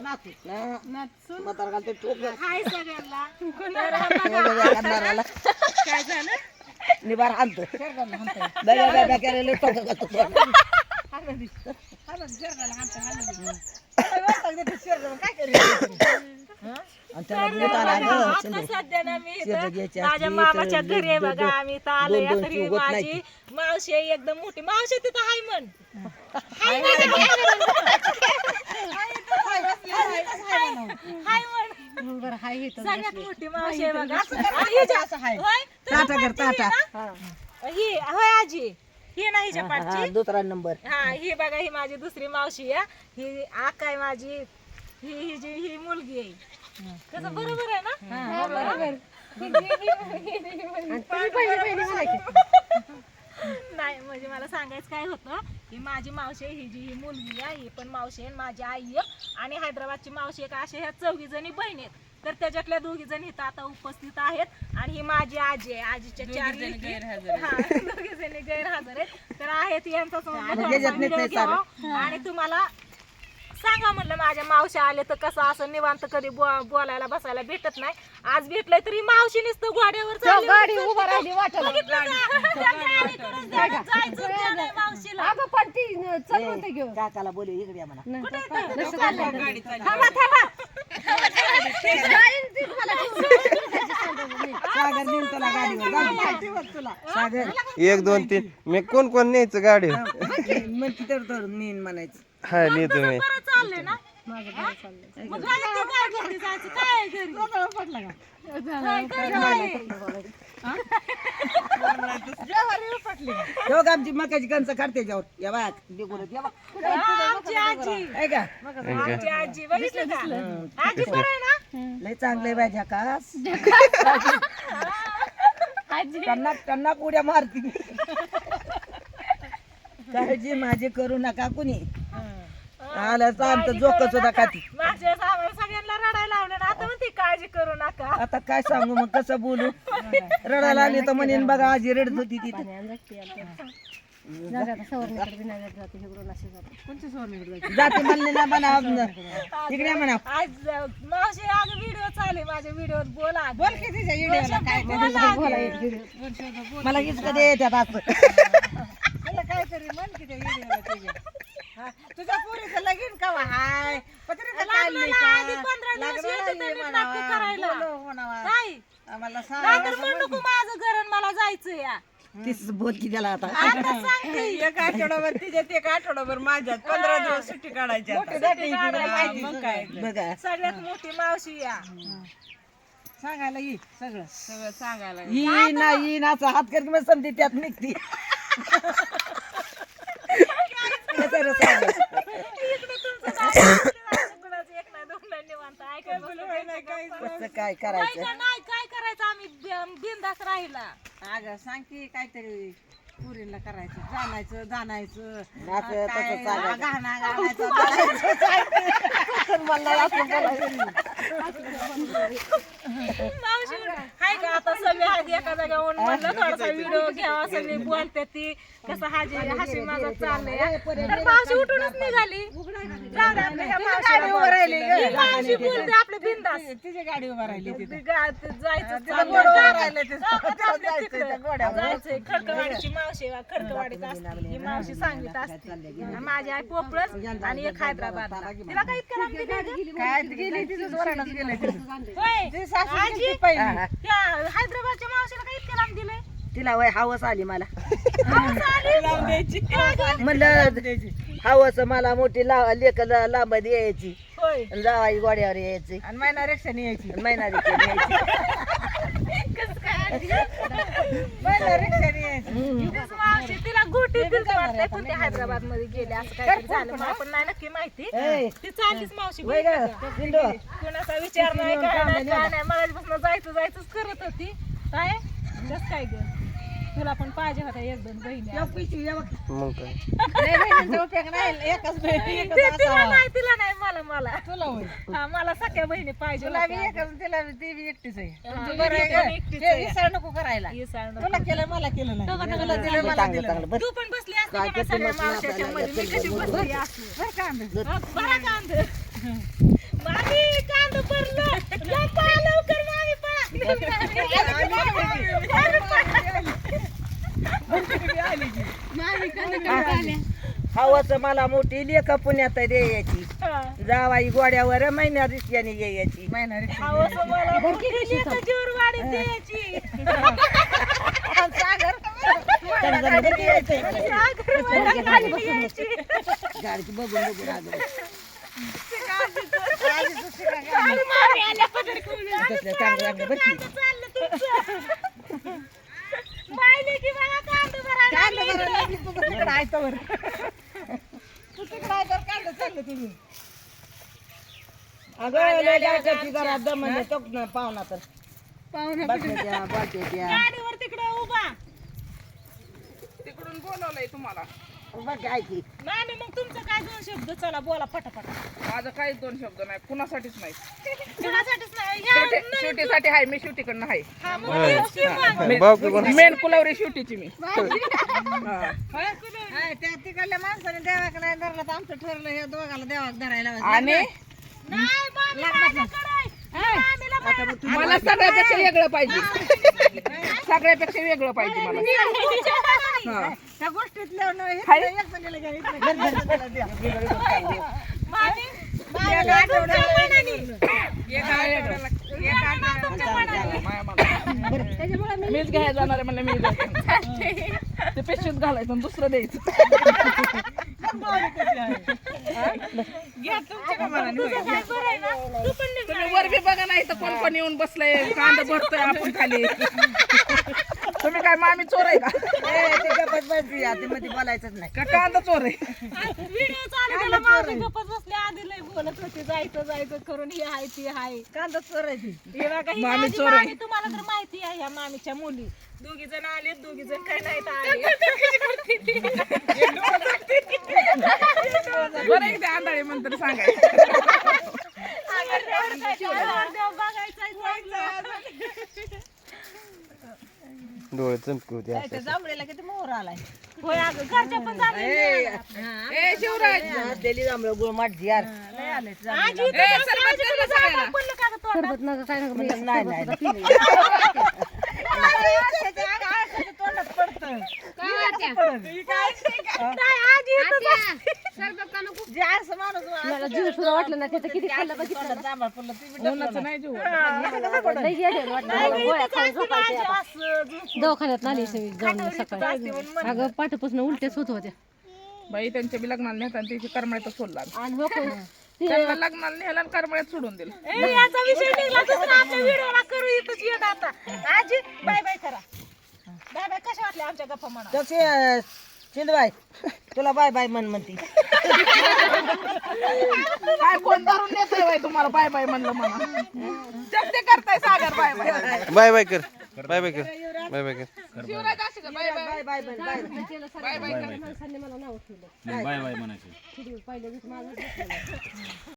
नातू नाचून म्हातारा घालते टोप हाय सगळ्यांना अंधाराला काय झालं निबार आणतो शेरडाला हाणताय. बघा केलेलं टोक घालतो हाणदी. हाणदी, शेरडाला हाणताय, हाणदी. काय वैताग देते शेरडाला, काय करेल? आणि त्याला दूध आला गं, आता सिंधू. सध्या ना मी शेरडं इथं घ्यायची माझ्या असली मामाच्या तर घरी आहे दोन- बघा आम्ही इथं आलोय दोन- दोन आता ही शिव होत माझी नाही. मावशी आहे एकदम मोठी मावशी तिथं हाय म्हण हाय म्हण बरं, हाय इथं सगळ्यात बसली. मोठी मावशी आहे बघा असं करा, असं हाय. होय तुला टाटा कर, पाठची टाटा. ही ना? ही होय आजी ही ना हिच्या हा, पाठची दुसरा नंबर हा ही बघा ही माझी दुसरी मावशी आहे ही आका आहे माझी ही मुलगी आहे कसं बरोबर आहे ना हा, बरोबर. नाही म्हणजे मला सांगायचं काय होतं ही माझी मावशी आहे ही मुलगी आहे ही पण मावशी आहे माझी आई आहे आणि हैदराबादची मावशी आहे अशा ह्या 4 जणी बहीण आहेत तर त्याच्यातल्या 2 जणी इथं आता उपस्थित आहेत आणि ही माझी आजी आहे आजीच्या 4 लेकी. हा 2 जणी गैरहजर आहेत तर आहेत यांचा व्हिडिओ घ्यावा आणि तुम्हाला सांगा म्हणलं माझ्या मावशी आले तर कसं असं निवांत कधी बोलायला बसायला भेटत नाही आज भेटलंय तरी मावशी नुसतं घोड्यावर चालली गाडी होती. उभा राहिली वाटत. बघितलं का? त्या गाडीकडेच जायचं त्या नाही मावशीला अगं पण ती चल म्हणते घेऊन. काकाला बोलू इकडे या म्हणा कुठे येतं? नसतं चाललं. थांबा थांबा सागर नेऊन तुला गाडीवर तुला सागर 1 2 3 मी कोण कोण न्यायचं गाडी म्हणते तर नेईन म्हणायचं हा नेतो मी बरं चाललंय ना मग गाडीत ते काय घरी जायचं काय आहे घरी पडला का? काय काय जेवारी उपटली. तेव्हा आमची मकाची कणसं काढते जाऊन या बाया बिगुरत या बा आमची आजी आहे का आमची आजी बघितलं का आजी बरं आहे ना लय चांगले बाय झकास त्यांना उड्या मारती काळजी माझी करू नका कुणी आलं आमचं जोक सुद्धा खाती माझ्या सगळ्यांना रडायला लावलं ना आता म्हणते काळजी करू नका आता काय सांगू मग कसं बोलू रडायला आली तर म्हणेन बघा आजी रडत होती तिथे कोणती सोडली इकडे? जाते म्हणले ना म्हणा तिकडे म्हणा आज मावशी आज व्हिडिओ चालू आहे माझ्या व्हिडिओत बोला बोल की तिच्या इड्याला काय ते. मला हीच कधी येतात असं तुला काहीतरी म्हण की त्या इड्याला तुझ्या. हा, तुझ्या पोरीचं लगीन कवा हाय पत्रिका काढली लागलेला आधी का? 15 दिवस लागलं येते नाही नीट म्हणावा, नाटकं करायला. बोलव म्हणावा. काय आम्हाला सांग. नाहीतर म्हणू नको माझं घर आणि मला जायचं या तीच बोल की त्याला आता आता सांगते एक आठवडाभर तिच्यात एक आठवडाभर माझ्यात 15 दिवस सुट्टी काढायची मोठी जाती मग काय बघा सगळ्यात मोठी मावशी या सांगायला ये सगळं सगळं सांगायला ये. येईन ना येईन असं हात करत मग समधी त्यात निघती कसं सांग इकडे तुमचं नाव कुणाचं एक नाही दोन नाही निवांत ऐकत बसलं. कसं काय काय करायचं का नाही काय करायचं आम्ही बिंदास राहिला अगं सांग की काहीतरी पुरीला करायचं जाणायचं जाणायचं असं काय, तसं चालायचं. गाणं गाणायचं जाणायचं. मला असं बोलायचं. मावशी हाय का आता सगळे हाय एका जागेवर म्हणलं थोडासा व्हिडिओ घ्यावा सगळे बोलते ती कसं हाशी माझं चाललंय तर मावशी उठूनच निघाली जाऊ दे आपल्या ह्या गाडी उभं राहिली मावशीला. गं. ही मावशी बोलते आपले बिंदास तिची गाडी उभा राहिली तिथे जायचं तिला घोड्यावर राहिलं ते. जायचंय खडकवाडीची मावशी आहे, खडकवाडीत असते ही मावशी सांगित असते माझी आई पोपळच आणि एक हैदराबादला तिला काही इतकं लांब दिलंय गं? काय गेली तिथंच वराडात गेले तिथं. होय. ती सासू आजी, किती पहिली. त्या हैदराबादच्या मावशीला काही इतकं लांब दिलंय तिला वय हवस आली मला आवाज आली. लावून द्यायची. म्हणलं हवस मला मोठी लेक लांब यायची होय जावाई गोड्यावर यायची आणि महिना रिक्षाने यायची महिना यायची महिना रिक्षाने यायची तीच मावशी तिला गोटी दिलती वाटतंय पण ते हैदराबाद मध्ये गेले असं काहीतरी झालं मला पण नाही नक्की माहिती ए, ती चाललीच मावशी वय बघितलं गं, का? सिंधू. कुणाचा विचार नाही काय नाही काय नाही मगाचपासून जायचंच करत होती काय कस काय ग तुला पण पाहिजे होता 1-2 बहिणी मग काय लय बहिणींचा उपयोग नाही एकच बहीण एकच तिला असावा. नाही तिला नाही मला तुला होय हा मला सख्या बहिणी पाहिजे तुला बी होत्या. एकच तिला बी ती बी एकटीच आहे हा, तुमची बरं बरी आहे आहे का? एकटीच ते आहे. विसर नको करायला इसळ नको. तुला केलं मला केलं नाही दोघं तुला दिलं मला चांगलं दिलं चांगलं बस तू पण बसली असती काय का नाही करते सगळ्या मग मावशाच्या आपल्याला मध्ये मी कशी बसली असती बरं का आंबे? बरा कांद हवाचं मला मोठी लेख पुण्यात द्यायची हा. जावाई गोड्यावर महिन्या रिस्क्याने यायची हवस मला मोठी लेक जीवरवाडीत द्यायची. सागर मला खाली द्यायची. गाडीची बघून बघून आलो आणि मामी आल्या पदर खोलून. तसलं चांगलं चांगलं बरं की. चाललं तुमचं. मायले की मला कांदा भरायला अगं लय गायकाची घरात दमन तो पाहुणा तर बसण्याच्या बोलत्याच्या गाडीवर तिकडे उभा. तिकडून बोलवलंय तुम्हाला. बघ काय की मामी मग तुमचं काय दोन शब्द चला बोला पटापट. माझं काहीच दोन शब्द नाही, कुणासाठीच नाही. कुणासाठीच नाही. ह्या शेवटीसाठी आहे मी, शेवटीकडनं आहे. हा मग तेच की मग. भाऊ की कोण मेन कुलावरी शेवटीची मी. त्या तिकडल्या माणसाने देवाक नाही धरला तर आमचं ठरलं हे दोघाला देवाक धरायला आणि नाही मामी माझ्याकडे आहे. मामीला माझ्या- मला सगळ्यापेक्षा वेगळं पाहिजे. सगळ्यापेक्षा वेगळं पाहिजे मला. हा. त्या गोष्टीत हाय. मामी माझ्या तुमच्या मनाने. मीच घ्यायला जाणार आहे म्हणलं मी ते पेशंट घालायचं आणि दुसरं द्यायचं. तुझं काय बरं आहे ना? तू पण निघ. तुम्ही वर बी बघा नाही तर कोण कोण येऊन बसलंय, कांदा भरतोय आपण खाली. तुम्ही काय मामी चोर आहे का? मध्ये बोलायचंच नाही का कांदा चोर आहे? व्हिडिओ चालू केला मामी गप्पच बसले. आधी लय बोलत होती जायचं जायचं करून ही हाय ती हाय. कांदा चोरायची हे बघा ही मामी माझी चोर आहे. मामी. तुम्हाला तर माहिती आहे या मामीच्या मुली. दोघी जण आले, दोघी जण काय नाही तर आले. बरं आहे ते आंधळे म्हणतात सांगायचं. देव बघायचा जायचं. डोळे चमकू द्या त्या जांभळीला किती मोहर आलाय होय अगं घरच्या पण झाले. ए शिवराज, दिली जांभळ गुळ माझी यार आजी ए सरबत कर ना सगळ्याला. बोललं का गं तोंडात? नाही नाही नाही, आजी इथंच असते. मला जीव सुद्धा वाटलं ना तिथं किती खाल्लं बघितलं उन्हाचं नाही जीव. लई गेले वाटलं गोळ्या खाऊन झोपायचे आता. असं दवाखान्यात नाली सगळी जाऊन सकाळी अगं पाठपासून उलट्याच होत होत्या बाई त्यांच्या बी लग्नाला नेतात आणि त्याची करमळ्यात सोडला. आणि हो का, ते त्यांना लग्नाला नेला आणि करमळ्यात सोडून दिलं. ए, याचा विषय निघला दुसरा आपल्या व्हिडिओला करू इथंच येत आता. आजी बाय बाय करा. Bye bye. कशा वाटल्या आमच्या गप्पा म्हणा? तसे चिंदबाई तुला बाय बाय म्हणती काय कोण धरून नेतोय बाई तुम्हाला बाय बाय म्हणलं मला. ते करताय Sagar bye bye. Bye bye कर बाय बाय कर बाय बाय कर शिवराज अशी का bye bye bye bye bye bye bye कर. माणसांनी मला नाव ठेवलं बाय बाय म्हणायचं. पहिल्या दिवशी माझं